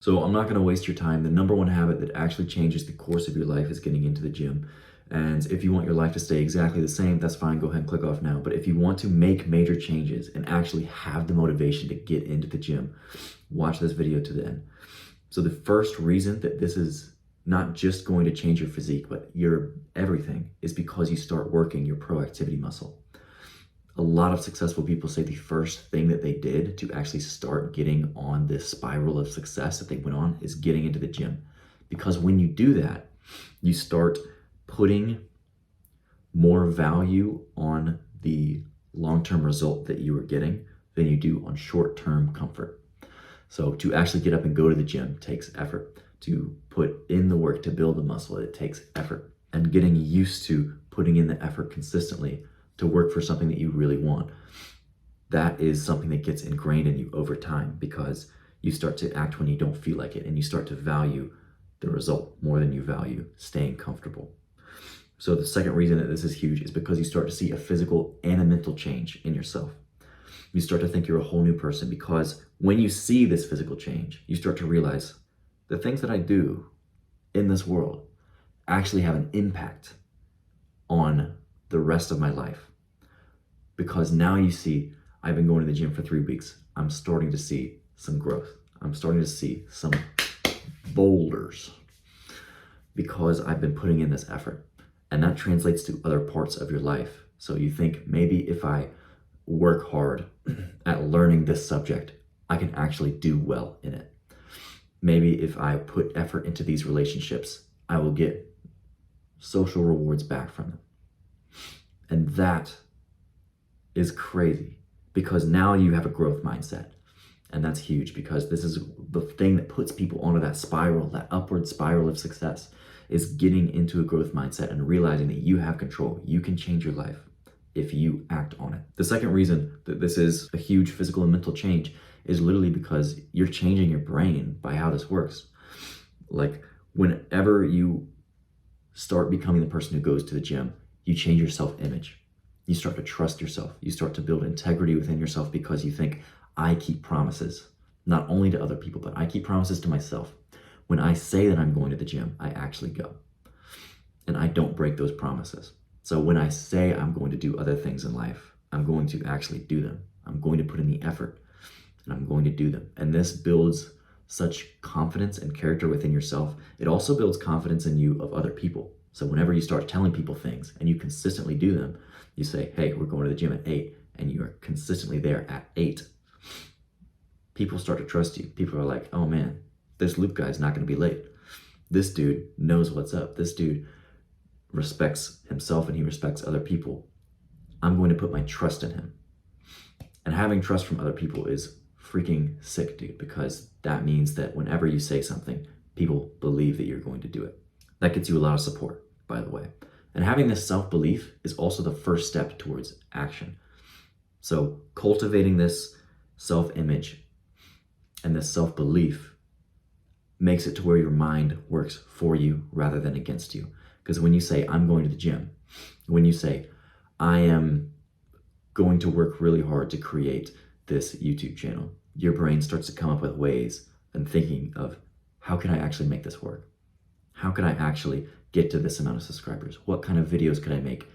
So I'm not going to waste your time. The number one habit that actually changes the course of your life is getting into the gym. And if you want your life to stay exactly the same, that's fine. Go ahead and click off now. But if you want to make major changes and actually have the motivation to get into the gym, watch this video to the end. So the first reason that this is not just going to change your physique, but your everything, is because you start working your proactivity muscle. A lot of successful people say the first thing that they did to actually start getting on this spiral of success that they went on is getting into the gym. Because when you do that, you start putting more value on the long-term result that you are getting than you do on short-term comfort. So to actually get up and go to the gym takes effort. To put in the work to build the muscle, it takes effort. And getting used to putting in the effort consistently to work for something that you really want, that is something that gets ingrained in you over time, because you start to act when you don't feel like it, and you start to value the result more than you value staying comfortable. So the second reason that this is huge is because you start to see a physical and a mental change in yourself. You start to think you're a whole new person, because when you see this physical change, you start to realize the things that I do in this world actually have an impact on the rest of my life. Because now you see, I've been going to the gym for 3 weeks. I'm starting to see some growth. I'm starting to see some boulders because I've been putting in this effort. And that translates to other parts of your life. So you think, maybe if I work hard at learning this subject, I can actually do well in it. Maybe if I put effort into these relationships, I will get social rewards back from them. And that is crazy, because now you have a growth mindset. And that's huge, because this is the thing that puts people onto that spiral, that upward spiral of success, is getting into a growth mindset and realizing that you have control. You can change your life if you act on it. The second reason that this is a huge physical and mental change is literally because you're changing your brain by how this works. Like, whenever you start becoming the person who goes to the gym, you change your self-image. You start to trust yourself. You start to build integrity within yourself, because you think, I keep promises, not only to other people, but I keep promises to myself. When I say that I'm going to the gym, I actually go. And I don't break those promises. So when I say I'm going to do other things in life, I'm going to actually do them. I'm going to put in the effort, and I'm going to do them. And this builds such confidence and character within yourself. It also builds confidence in you of other people. So whenever you start telling people things and you consistently do them, you say, hey, we're going to the gym at 8, and you are consistently there at 8. People start to trust you. People are like, oh man, this Luke guy's not going to be late. This dude knows what's up. This dude respects himself and he respects other people. I'm going to put my trust in him. And having trust from other people is freaking sick, dude, because that means that whenever you say something, people believe that you're going to do it. That gets you a lot of support, by the way. And having this self-belief is also the first step towards action. So cultivating this self-image and this self-belief makes it to where your mind works for you rather than against you. Because when you say, I'm going to the gym, when you say, I am going to work really hard to create this YouTube channel, your brain starts to come up with ways and thinking of, how can I actually make this work? How can I actually get to this amount of subscribers? What kind of videos could I make?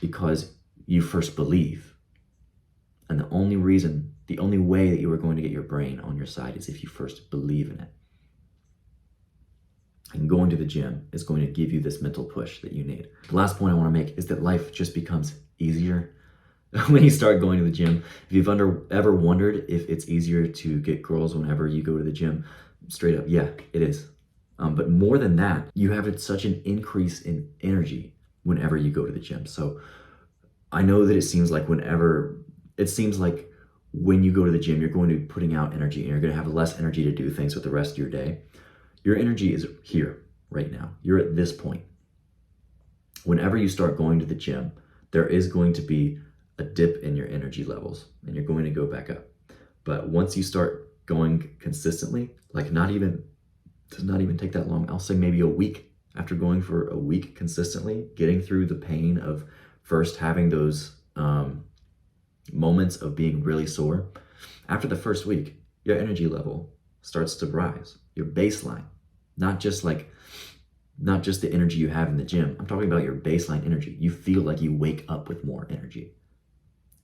Because you first believe. And the only way that you are going to get your brain on your side is if you first believe in it. And going to the gym is going to give you this mental push that you need. The last point I want to make is that life just becomes easier when you start going to the gym. If you've ever wondered if it's easier to get girls whenever you go to the gym, straight up, yeah, it is. But more than that, you have such an increase in energy whenever you go to the gym. So I know that it seems like when you go to the gym, you're going to be putting out energy, and you're going to have less energy to do things with the rest of your day. Your energy is here right now. You're at this point. Whenever you start going to the gym, there is going to be a dip in your energy levels, and you're going to go back up. But once you start going consistently, like does not even take that long. I'll say maybe a week. After going for a week consistently, getting through the pain of first having those moments of being really sore, after the first week, your energy level starts to rise. Your baseline, not just the energy you have in the gym. I'm talking about your baseline energy. You feel like you wake up with more energy.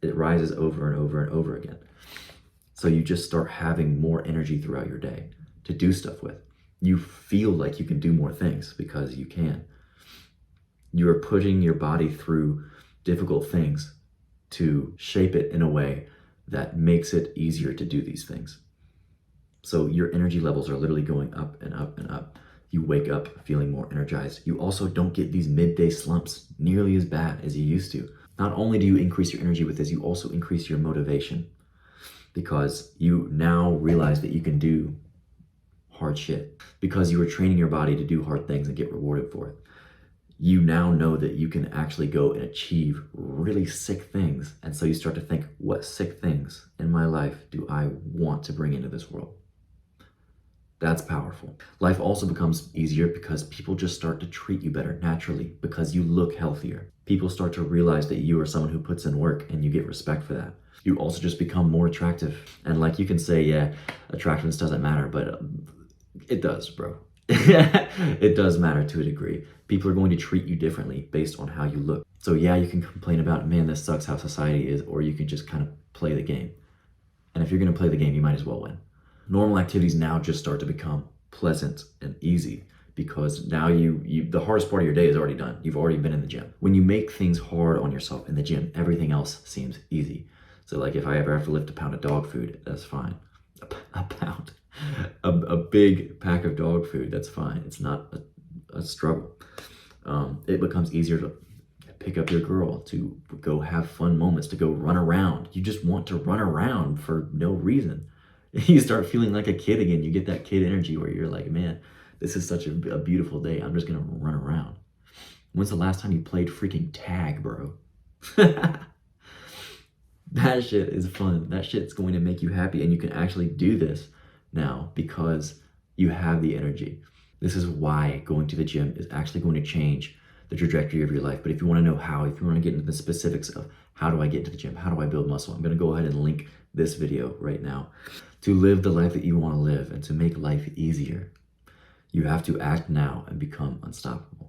It rises over and over and over again. So you just start having more energy throughout your day to do stuff with. You feel like you can do more things because you can. You are putting your body through difficult things to shape it in a way that makes it easier to do these things. So your energy levels are literally going up and up and up. You wake up feeling more energized. You also don't get these midday slumps nearly as bad as you used to. Not only do you increase your energy with this, you also increase your motivation because you now realize that you can do hard shit because you were training your body to do hard things and get rewarded for it. You now know that you can actually go and achieve really sick things. And so you start to think, what sick things in my life do I want to bring into this world? That's powerful. Life also becomes easier because people just start to treat you better naturally because you look healthier. People start to realize that you are someone who puts in work and you get respect for that. You also just become more attractive. And like you can say, yeah, attractiveness doesn't matter, but it does, bro. It does matter to a degree. People are going to treat you differently based on how you look. So yeah, you can complain about, man, this sucks how society is, or you can just kind of play the game. And if you're going to play the game, you might as well win. Normal activities now just start to become pleasant and easy because now the hardest part of your day is already done. You've already been in the gym. When you make things hard on yourself in the gym, everything else seems easy. So like if I ever have to lift a pound of dog food, that's fine. A pound. A big pack of dog food, that's fine. It's not a struggle. It becomes easier to pick up your girl, to go have fun moments, to go run around. You just want to run around for no reason. You start feeling like a kid again. You get that kid energy where you're like, man, this is such a beautiful day. I'm just gonna run around. When's the last time you played freaking tag, bro? That shit is fun. That shit's going to make you happy, and you can actually do this now because you have the energy. This is why going to the gym is actually going to change the trajectory of your life. But if you want to know how, if you want to get into the specifics of how do I get to the gym, how do I build muscle, I'm going to go ahead and link this video right now. To live the life that you want to live and to make life easier, you have to act now and become unstoppable.